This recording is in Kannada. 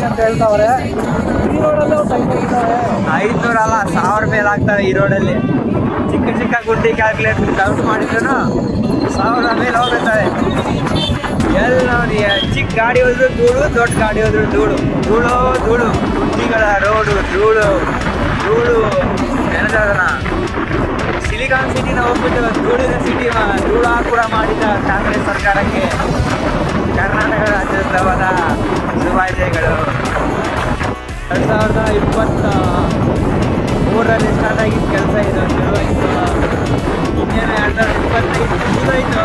ಅಂತ ಹೇಳ್ತಾವ್ರೆ. ಈ ರೋಡಲ್ಲೇ ಒಂದು 500 ಅಲ್ಲ 1000 ಮೇಲೆ ಆಗ್ತವೆ ಈ ರೋಡಲ್ಲಿ. ಚಿಕ್ಕ ಚಿಕ್ಕ ಗುಡ್ಡಿ ಕ್ಯಾಲ್ಕುಲೇಟ್ ಕೌಂಟ್ ಮಾಡಿದ್ರು 1000 ಮೇಲೆ ಹೋಗುತ್ತವೆ. ಎಲ್ಲ ನೋಡಿ, ಚಿಕ್ಕ ಗಾಡಿ ಹೋದ್ರು ಧೂಳು, ದೊಡ್ಡ ಗಾಡಿ ಹೋದ್ರು ಧೂಳು, ಧೂಳು ಧೂಳು, ಗುಡ್ಡಿಗಳ ರೋಡು ಧೂಳು ಧೂಳು. ಏನದನ್ನ ಸಿಲಿಕಾನ್ ಸಿಟಿನ ಹೋಗ್ಬಿಟ್ಟು ಧೂಳಿನ ಸಿಟಿ ಧೂಳ ಕೂಡ ಮಾಡಿದ ಕಾಂಗ್ರೆಸ್ ಸರ್ಕಾರಕ್ಕೆ ಕರ್ನಾಟಕ ರಾಜ್ಯೋತ್ಸವದ ಶುಭಾಶಯಗಳು. 2023ರಲ್ಲಿ ಸ್ಟಾರ್ಟ್ ಆಗಿದ್ದ ಕೆಲಸ ಇದು. ಇನ್ನೇನು 2025 ಮುಗಿದೋಯ್ತು.